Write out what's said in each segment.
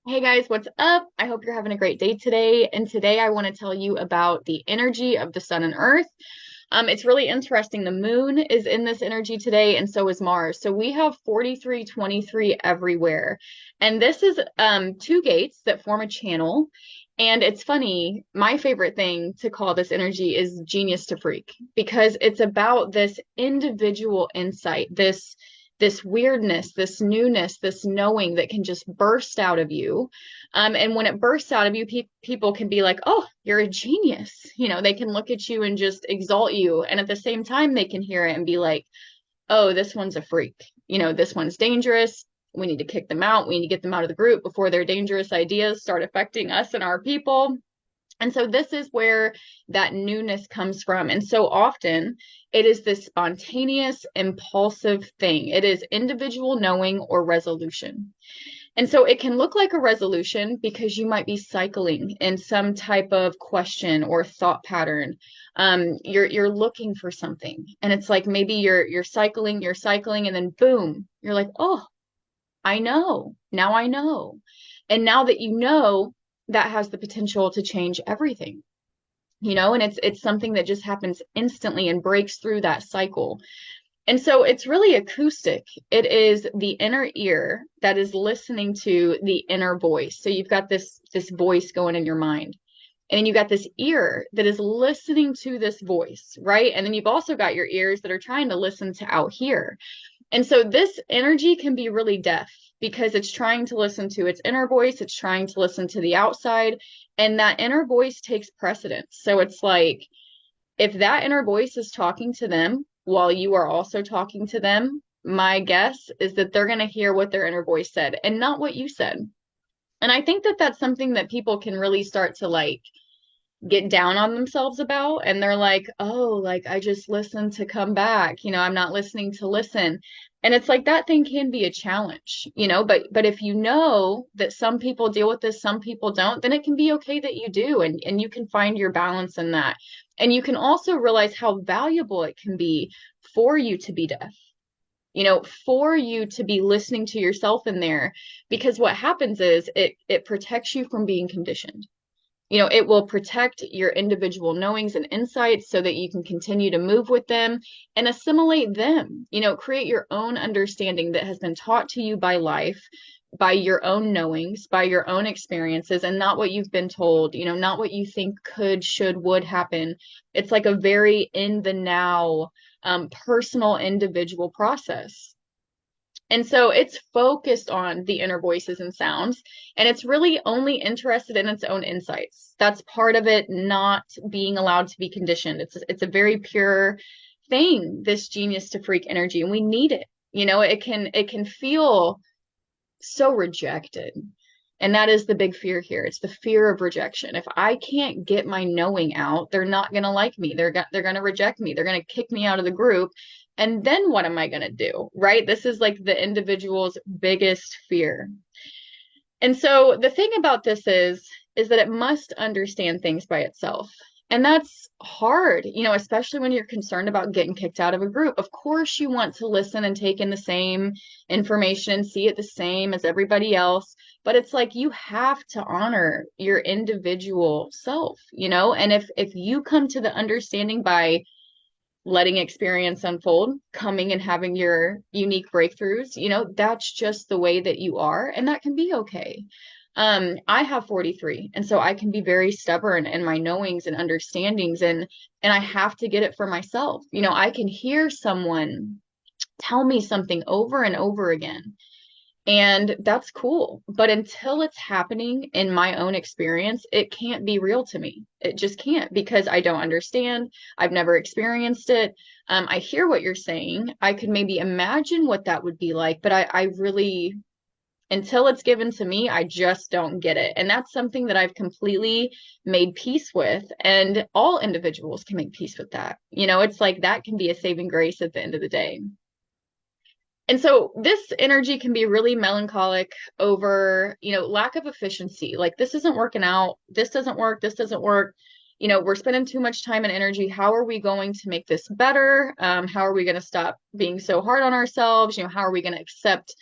Hey guys, what's up? I hope you're having a great day today. And today I want to tell you about the energy of the sun and earth. It's really interesting. The moon is in this energy today, and so is Mars. So we have 4323 everywhere. And this is two gates that form a channel. And it's funny, my favorite thing to call this energy is genius to freak, because it's about this individual insight, this weirdness, this newness, this knowing that can just burst out of you. And when it bursts out of you, people can be like, oh, you're a genius. They can look at you and just exalt you. And at the same time, they can hear it and be like, oh, this one's a freak. This one's dangerous. We need to kick them out. We need to get them out of the group before their dangerous ideas start affecting us and our people. And so this is where that newness comes from. And so often it is this spontaneous, impulsive thing. It is individual knowing or resolution. And so it can look like a resolution because you might be cycling in some type of question or thought pattern. You're looking for something, and it's like maybe you're cycling, and then boom, you're like, oh, I know. Now I know. And now that you know, that has the potential to change everything. And it's something that just happens instantly and breaks through that cycle. And so it's really acoustic. It is the inner ear that is listening to the inner voice. So you've got this voice going in your mind. And then you got this ear that is listening to this voice, right? And then you've also got your ears that are trying to listen to out here. And so this energy can be really deaf because it's trying to listen to its inner voice, it's trying to listen to the outside, and that inner voice takes precedence. So it's like if that inner voice is talking to them while you are also talking to them, my guess is that they're going to hear what their inner voice said and not what you said. And I think that that's something that people can really start to like get down on themselves about, and they're like, oh, like I just listened to come back, I'm not listening to listen. And it's like that thing can be a challenge, but if you know that some people deal with this, some people don't, then it can be okay that you do, and you can find your balance in that. And you can also realize how valuable it can be for you to be deaf, for you to be listening to yourself in there, because what happens is it protects you from being conditioned. It will protect your individual knowings and insights so that you can continue to move with them and assimilate them, create your own understanding that has been taught to you by life, by your own knowings, by your own experiences, and not what you've been told, not what you think could, should, would happen. It's like a very in the now, personal, individual process. And so it's focused on the inner voices and sounds, and it's really only interested in its own insights. That's part of it not being allowed to be conditioned. It's a very pure thing, this genius to freak energy, and we need it. It can feel so rejected. And that is the big fear here. It's the fear of rejection. If I can't get my knowing out, they're not going to like me. They're going to reject me. They're going to kick me out of the group. And then what am I going to do? Right? This is like the individual's biggest fear. And so the thing about this is that it must understand things by itself. And that's hard, especially when you're concerned about getting kicked out of a group. Of course, you want to listen and take in the same information, see it the same as everybody else. But it's like you have to honor your individual self, and if you come to the understanding by letting experience unfold, coming and having your unique breakthroughs, that's just the way that you are, and that can be okay. I have 43, and so I can be very stubborn in my knowings and understandings, and I have to get it for myself. I can hear someone tell me something over and over again, and that's cool. But until it's happening in my own experience, it can't be real to me. It just can't, because I don't understand. I've never experienced it. I hear what you're saying. I could maybe imagine what that would be like, but I really, until it's given to me, I just don't get it. And that's something that I've completely made peace with. And all individuals can make peace with that. It's like that can be a saving grace at the end of the day. And so this energy can be really melancholic over, lack of efficiency. Like this isn't working out. This doesn't work. This doesn't work. We're spending too much time and energy. How are we going to make this better? How are we going to stop being so hard on ourselves? How are we going to accept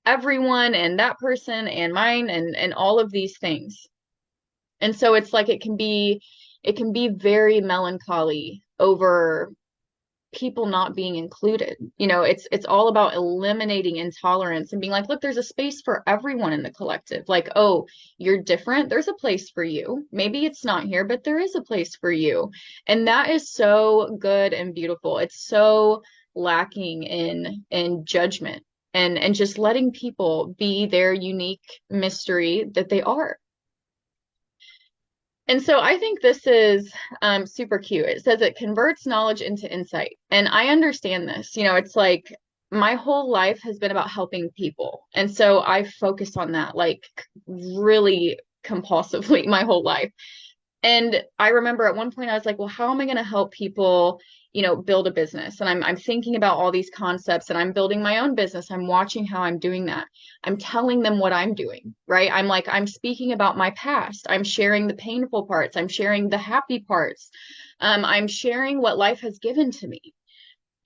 everyone and that person and mine and all of these things. And so it's like it can be very melancholy over people not being included. It's all about eliminating intolerance and being like, look, there's a space for everyone in the collective. Like, oh, you're different. There's a place for you. Maybe it's not here, but there is a place for you. And that is so good and beautiful. It's so lacking in judgment and just letting people be their unique mystery that they are. And so I think this is super cute. It says it converts knowledge into insight. And I understand this. It's like my whole life has been about helping people. And so I focus on that like really compulsively my whole life. And I remember at one point I was like, well, how am I going to help people, build a business? And I'm thinking about all these concepts and I'm building my own business. I'm watching how I'm doing that. I'm telling them what I'm doing, right? I'm speaking about my past. I'm sharing the painful parts. I'm sharing the happy parts. I'm sharing what life has given to me.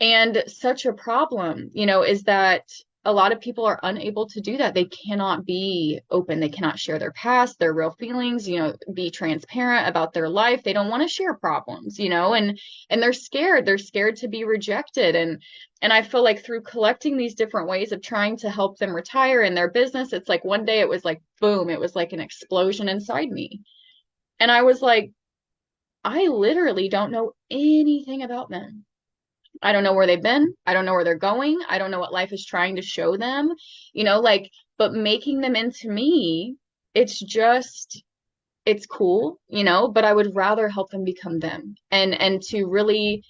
And such a problem, is that a lot of people are unable to do that. They cannot be open. They cannot share their past, their real feelings, be transparent about their life. They don't want to share problems, and they're scared. They're scared to be rejected. And I feel like through collecting these different ways of trying to help them retire in their business, it's like one day it was like, boom, it was like an explosion inside me. And I was like, I literally don't know anything about them. I don't know where they've been. I don't know where they're going. I don't know what life is trying to show them, but making them into me, it's cool, but I would rather help them become them and to really,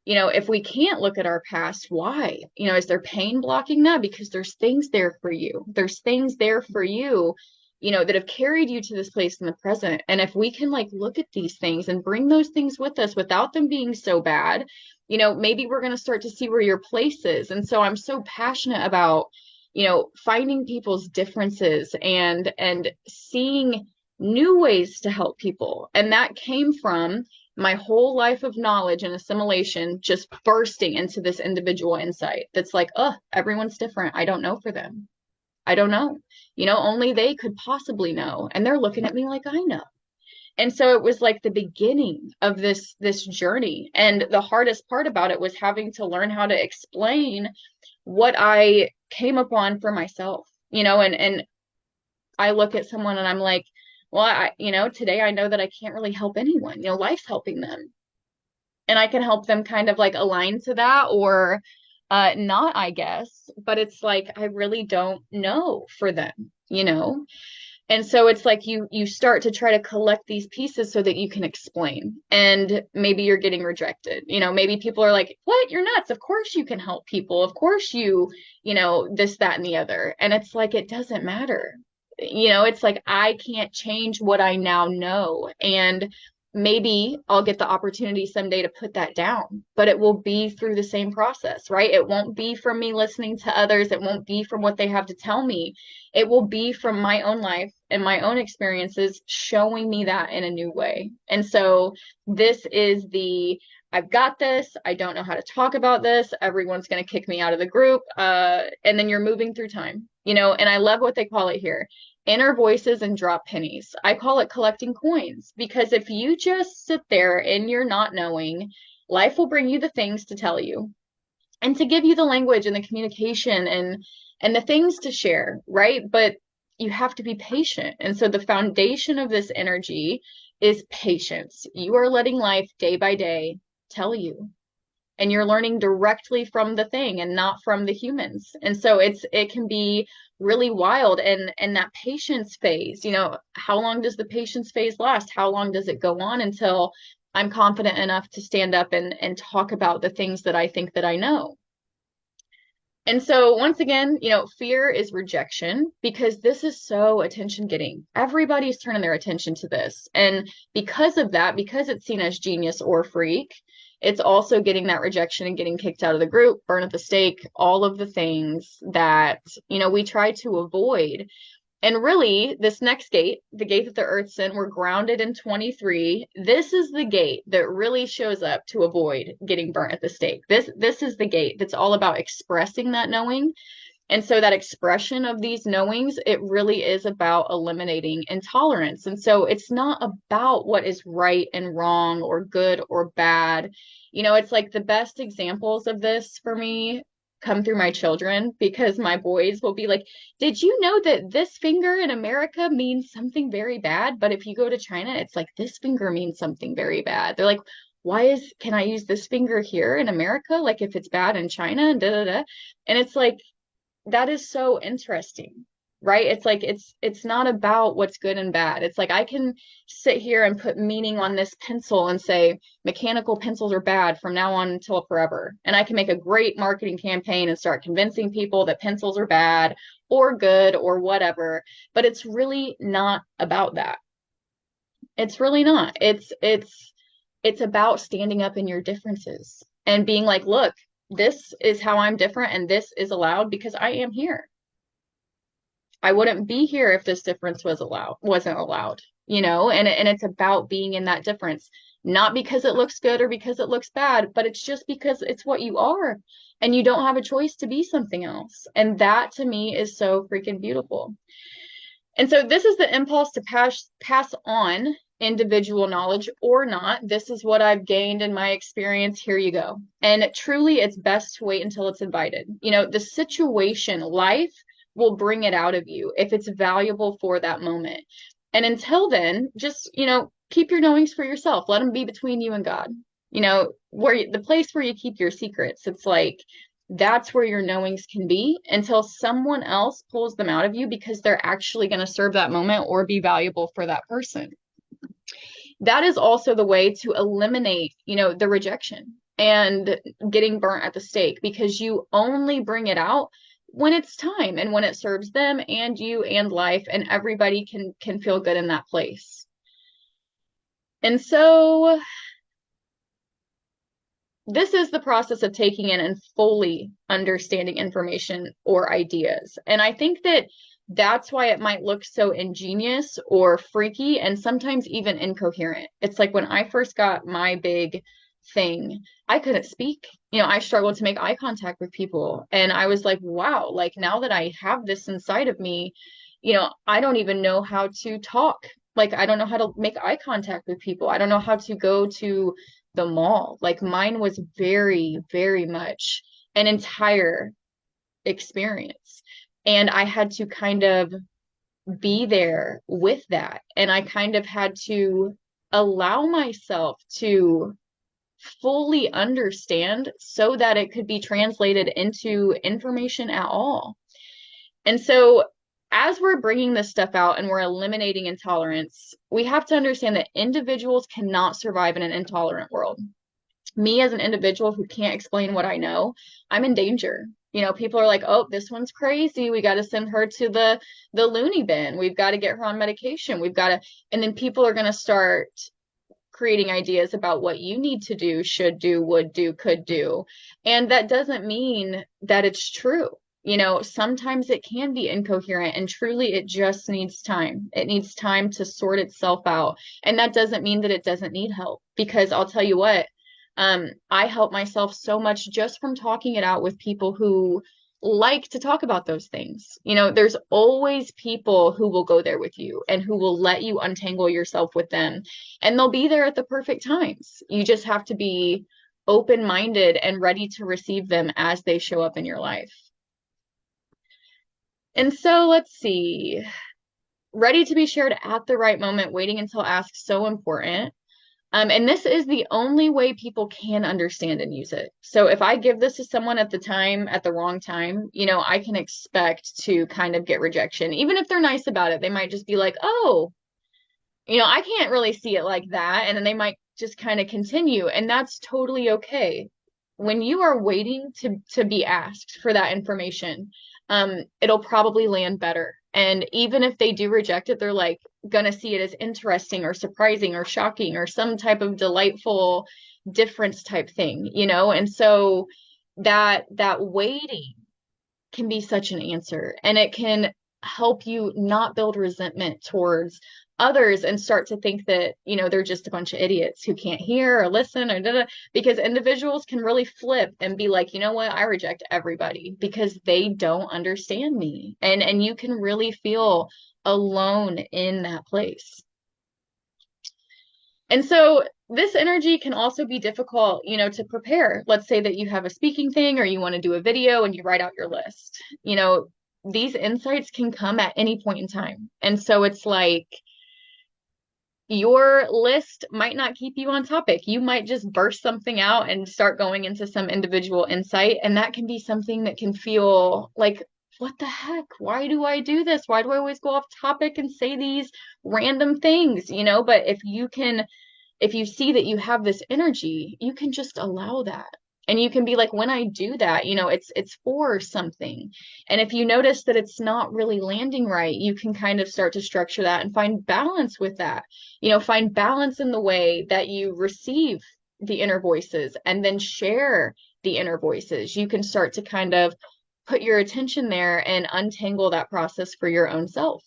if we can't look at our past, why? Is there pain blocking that? Because there's things there for you. There's things there for you, that have carried you to this place in the present. And if we can like look at these things and bring those things with us without them being so bad, maybe we're going to start to see where your place is. And so I'm so passionate about, finding people's differences and seeing new ways to help people. And that came from my whole life of knowledge and assimilation just bursting into this individual insight that's like, oh, everyone's different. I don't know for them. I don't know. Only they could possibly know. And they're looking at me like I know. And so it was like the beginning of this journey. And the hardest part about it was having to learn how to explain what I came upon for myself, and I look at someone and I'm like, well, today I know that I can't really help anyone. Life's helping them. And I can help them kind of like align to that or not, I guess. But it's like I really don't know for them. And so it's like you start to try to collect these pieces so that you can explain. And maybe you're getting rejected. Maybe people are like, "What? You're nuts. Of course you can help people. Of course this, that, and the other." And it's like it doesn't matter. It's like I can't change what I now know. And maybe I'll get the opportunity someday to put that down, but it will be through the same process, right? It won't be from me listening to others. It won't be from what they have to tell me. It will be from my own life and my own experiences showing me that in a new way. And so this is I've got this. I don't know how to talk about this. Everyone's going to kick me out of the group. And then you're moving through time, and I love what they call it here. Inner voices and drop pennies. I call it collecting coins because if you just sit there and you're not knowing, life will bring you the things to tell you and to give you the language and the communication and the things to share, right? But you have to be patient. And so the foundation of this energy is patience. You are letting life day by day tell you. And you're learning directly from the thing and not from the humans. And so it can be really wild. And that patience phase, how long does the patience phase last? How long does it go on until I'm confident enough to stand up and talk about the things that I think that I know? And so once again, fear is rejection because this is so attention getting. Everybody's turning their attention to this. And because of that, because it's seen as genius or freak, it's also getting that rejection and getting kicked out of the group, burn at the stake, all of the things that, we try to avoid. And really, this next gate, the gate that the earth's in, we're grounded in 23. This is the gate that really shows up to avoid getting burnt at the stake. This is the gate that's all about expressing that knowing And so that expression of these knowings, it really is about eliminating intolerance. And so it's not about what is right and wrong or good or bad. It's like the best examples of this for me come through my children, because my boys will be like, did you know that this finger in America means something very bad? But if you go to China, it's like this finger means something very bad. They're like, can I use this finger here in America? Like if it's bad in China and da da da. And it's like, that is so interesting, right? It's like it's not about what's good and bad. It's like I can sit here and put meaning on this pencil and say mechanical pencils are bad from now on until forever. And I can make a great marketing campaign and start convincing people that pencils are bad or good or whatever, but it's really not about that. It's really not. It's about standing up in your differences and being like, look, this is how I'm different and this is allowed because I am here. I wouldn't be here if this difference wasn't allowed, and it's about being in that difference, not because it looks good or because it looks bad, but it's just because it's what you are and you don't have a choice to be something else. And that to me is so freaking beautiful. And so this is the impulse to pass on individual knowledge or not. This is what I've gained in my experience. Here you go. And truly, it's best to wait until it's invited. The situation, life will bring it out of you if it's valuable for that moment. And until then, just, keep your knowings for yourself. Let them be between you and God. The place where you keep your secrets. It's like that's where your knowings can be until someone else pulls them out of you because they're actually going to serve that moment or be valuable for that person. That is also the way to eliminate, the rejection and getting burnt at the stake, because you only bring it out when it's time and when it serves them and you and life, and everybody can feel good in that place. And so this is the process of taking in and fully understanding information or ideas. And I think that that's why it might look so ingenious or freaky and sometimes even incoherent. It's like when I first got my big thing, I couldn't speak. I struggled to make eye contact with people. And I was like, wow, like now that I have this inside of me, I don't even know how to talk. Like, I don't know how to make eye contact with people. I don't know how to go to the mall. Like mine was very, very much an entire experience. And I had to kind of be there with that. And I kind of had to allow myself to fully understand so that it could be translated into information at all. And so as we're bringing this stuff out and we're eliminating intolerance, we have to understand that individuals cannot survive in an intolerant world. Me as an individual who can't explain what I know, I'm in danger. People are like, oh, this one's crazy. We got to send her to the loony bin. We've got to get her on medication. And then people are going to start creating ideas about what you need to do, should do, would do, could do. And that doesn't mean that it's true. Sometimes it can be incoherent, and truly it just needs time. It needs time to sort itself out. And that doesn't mean that it doesn't need help, because I'll tell you what, I help myself so much just from talking it out with people who like to talk about those things. There's always people who will go there with you and who will let you untangle yourself with them. And they'll be there at the perfect times. You just have to be open-minded and ready to receive them as they show up in your life. And so let's see. Ready to be shared at the right moment, waiting until asked, so important. And this is the only way people can understand and use it. So if I give this to someone at the wrong time, I can expect to kind of get rejection. Even if they're nice about it, they might just be like, oh, I can't really see it like that. And then they might just kind of continue. And that's totally okay. When you are waiting to be asked for that information, it'll probably land better. And even if they do reject it, they're like gonna see it as interesting or surprising or shocking or some type of delightful difference type thing, And so that waiting can be such an answer, and it can help you not build resentment towards others and start to think that, they're just a bunch of idiots who can't hear or listen or da, because individuals can really flip and be like, you know what, I reject everybody because they don't understand me. And you can really feel alone in that place. And so this energy can also be difficult, to prepare. Let's say that you have a speaking thing or you want to do a video and you write out your list. These insights can come at any point in time. And so it's like your list might not keep you on topic. You might just burst something out and start going into some individual insight. And that can be something that can feel like, what the heck? Why do I do this? Why do I always go off topic and say these random things? But if you see that you have this energy, you can just allow that. And you can be like, when I do that, it's for something. And if you notice that it's not really landing right, you can kind of start to structure that and find balance with that. Find balance in the way that you receive the inner voices and then share the inner voices. You can start to kind of put your attention there and untangle that process for your own self.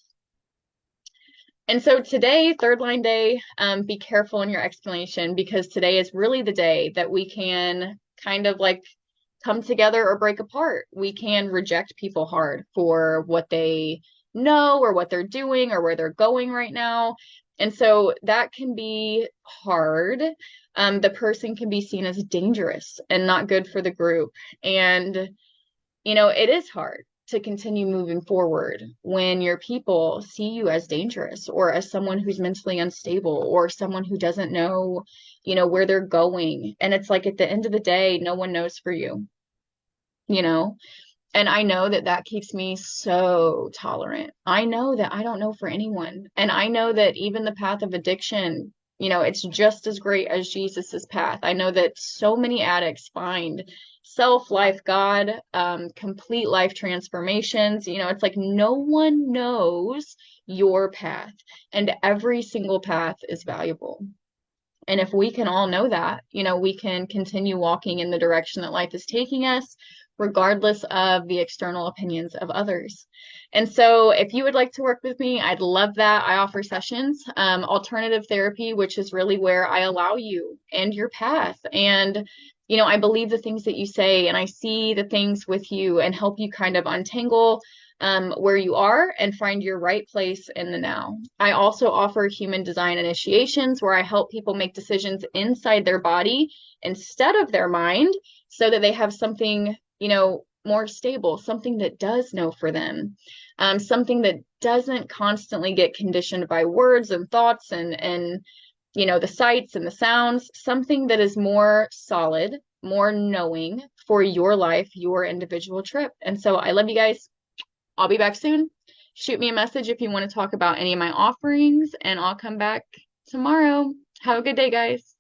And so today, third line day, be careful in your explanation because today is really the day that we can kind of like come together or break apart. We can reject people hard for what they know or what they're doing or where they're going right now. And so that can be hard. The person can be seen as dangerous and not good for the group. And, it is hard to continue moving forward when your people see you as dangerous or as someone who's mentally unstable or someone who doesn't know, where they're going. And it's like at the end of the day, no one knows for you, and I know that that keeps me so tolerant. I know that I don't know for anyone. And I know that even the path of addiction, it's just as great as Jesus's path. I know that so many addicts find self, life, God, complete life transformations. It's like no one knows your path, and every single path is valuable. And if we can all know that, we can continue walking in the direction that life is taking us, regardless of the external opinions of others. And so if you would like to work with me, I'd love that. I offer sessions, alternative therapy, which is really where I allow you and your path. And, I believe the things that you say, and I see the things with you and help you kind of untangle where you are and find your right place in the now. I also offer human design initiations where I help people make decisions inside their body instead of their mind so that they have something, more stable, something that does know for them, something that doesn't constantly get conditioned by words and thoughts and the sights and the sounds, something that is more solid, more knowing for your life, your individual trip. And so I love you guys. I'll be back soon. Shoot me a message if you want to talk about any of my offerings, and I'll come back tomorrow. Have a good day, guys.